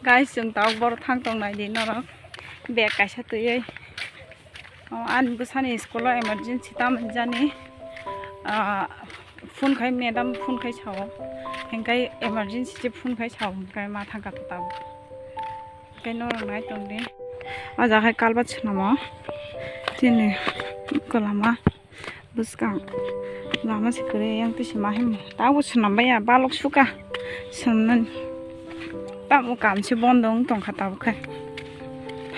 Guys, जों दाउ बर थां दंनाय दिन नरक बेग कायसा तुयै आन बुसानि स्कुल इमारजेंसी ताम जानि फुन खाय मैडम फुन खाय साव हेंखाय इमारजेंसी जे फुन खाय साव हेंखाय मा थांगा ताव हेंखाय नरक नाय दंदि आजाखाय कालबात सनामा तिनि कलामा बुसकां लामा सिकरे yang tusi mahim tahu senambaya balok suka senan tamu kamsi bondong tong kata bukai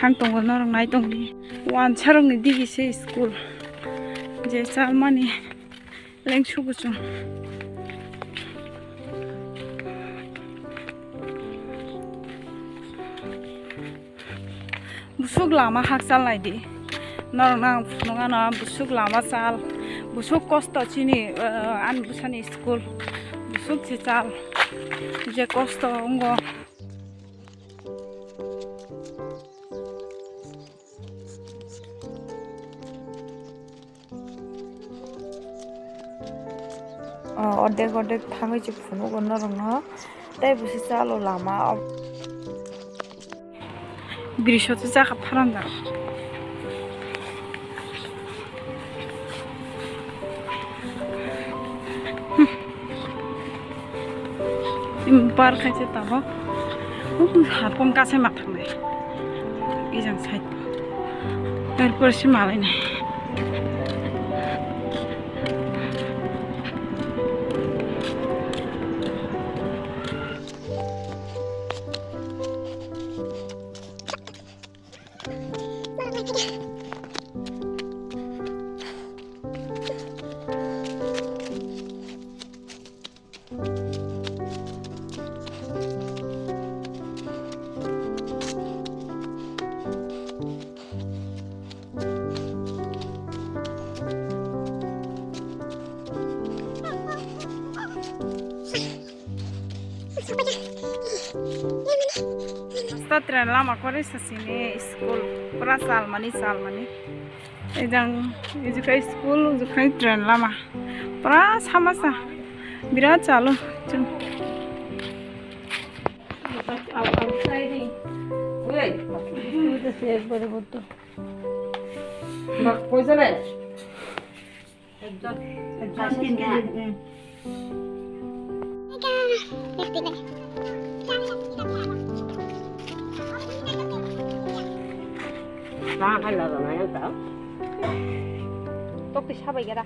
hang tong orang naik tong di wan sarang di gisi school je salmani leng suku cung busuk lama hak sal lai di norong nang nonga na busuk lama sal busuk kosto chini an busani school busuk chichal je kosto ngo 어덱 당의지 부누고 너롱어 떼부시 쌀로 라마 그리셔도 자가 파란다 bar kaisa tabo hapon kaise mak thangnai ijang side erpor si malai nai tren lama kore sasini school pura salmani ejang ejukai school ejukai tren lama pura samasa birat chalo chun Nah, kan lah namanya tahu. tok di sabai gara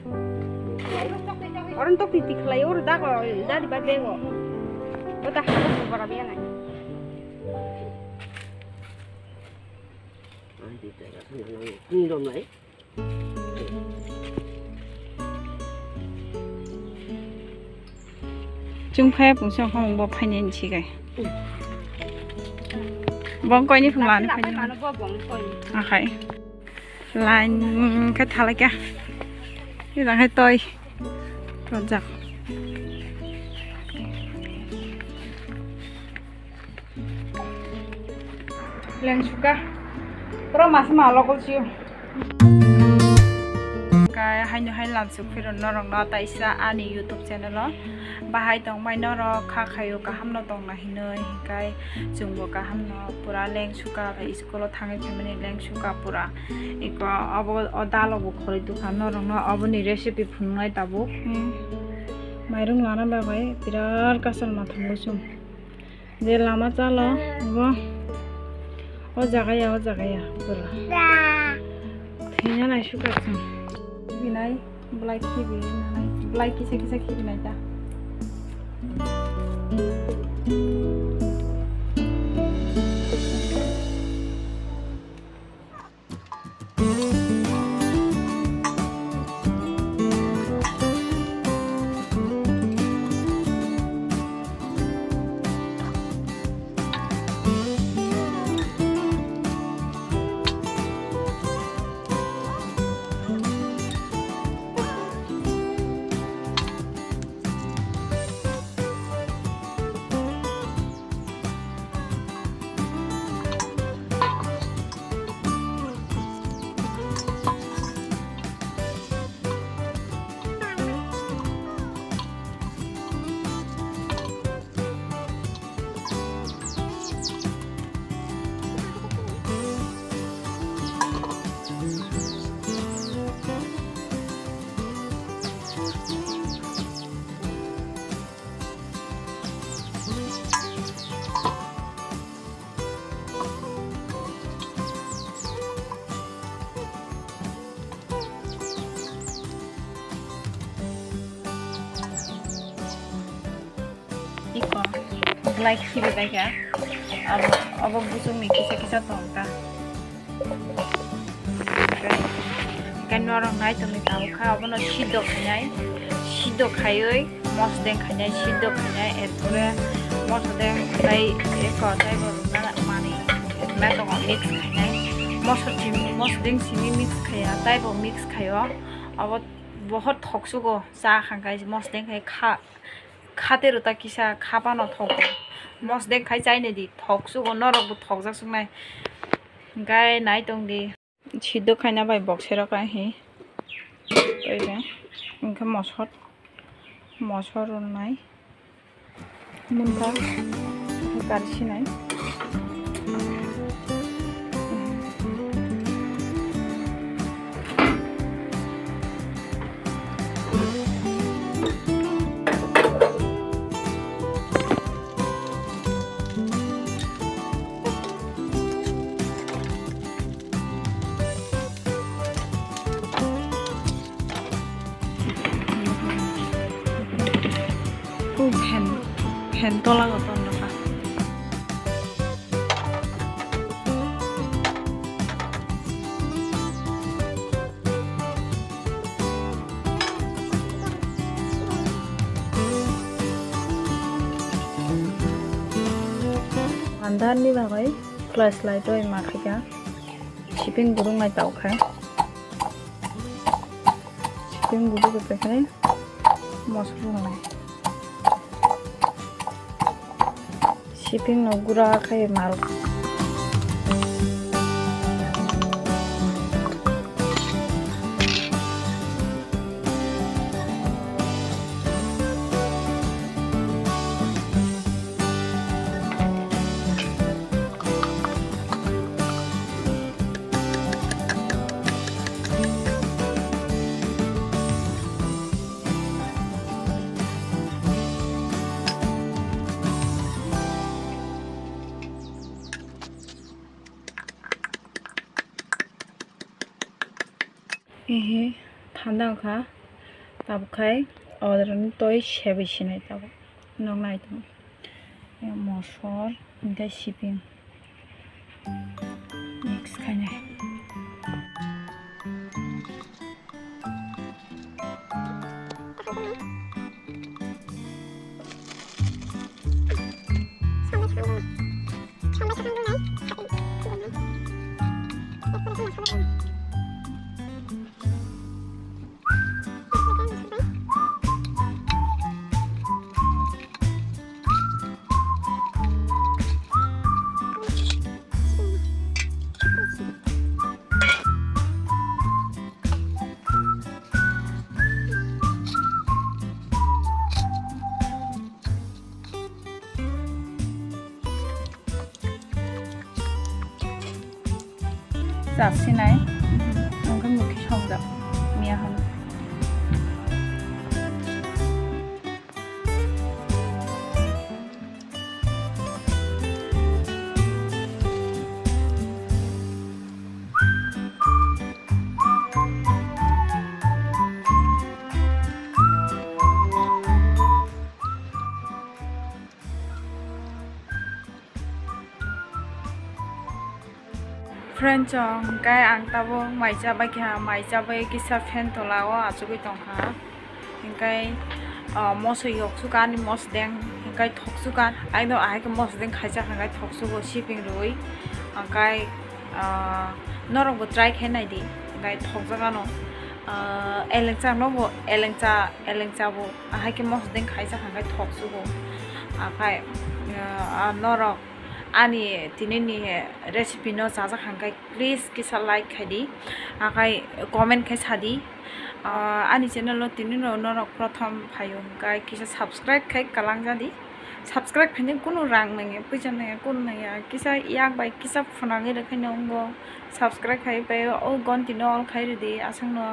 orang tok di tiklai orang dah kalau dah di bawah bego udah harus berapa biar nai Nanti tak ini dong nai. jumpai bungsu kamu bawa panen cikai bong koi ni penglan akai lain cái thằng kia như là hai tôi còn giặc lên suka pro mas malo ko chiu cái hai làm sự khi nó rong nó tại sao ani YouTube channel đó bahai tong mai nó ro kha khayo ka ham no tong na hinoi kai jungbo ka ham no pura leng suka ka school thangai family leng suka pura iko abo odalo bo khori du kan no rong no aboni recipe phungai tabu mairung lana ba bai birar kasal ma thambo sum je lama chalo bo o jagaya pura thina nai suka chum binai blai ki binai blai ki se ki binai ta like hibi daika abo busuk ni kisa tongka kan norong nai tong ni tahu kha abo no sidok khayoi mos deng khanyai sidok khanyai erpore mos deng dai eko dai bo na mani na to mix khanyai mos deng simi mix khaya dai bo mix khayo abo बहुत थक्सुगो जा खांखाय मस दें खाय खाते रुता किसा खाबानो थको मस दें खाय जायने दि थक्सुगो नरकबो थकजाक सुनाय गाय नाय दं दि सिदो खायना बाय बक्सेरा काय हि ओइबे इनका मसर नाय मुनका गारसिनाय pen tola goton napa andar ni bagai flashlight oi makhika shipping burung nai taukhai shipping buru bekai mosru nai shipping no gura khai mal ehe thanda kha tabkhai odron toy shebisinai tab nok nai tam mosor inga shipping mix khainai जासिनाय ओंखाम ओंख्रि संजाब मियाहान friend chong kai ang tabo maija ba kha maija ba kisa fan tolao achugui tongha hinkai moso yok sukan mos deng hinkai thok sukan ai no ai ka mos deng khaija hangai thok sugo shipping roi kai norong bo try khenai di gai thok jaga no elengcha no bo elengcha bo ai ka mos deng khaija hangai thok sugo kai norok ani tinini recipe no jaja hangai please kisa like khadi akai comment khai sadi ani channel no tinino norok prothom phayo kai kisa subscribe khai kalang jadi subscribe khane kono rang nange puja nange kon naya kisa yak bai kisa phonange rakhaino ngo subscribe khai pai o gon tinol khai redi asang no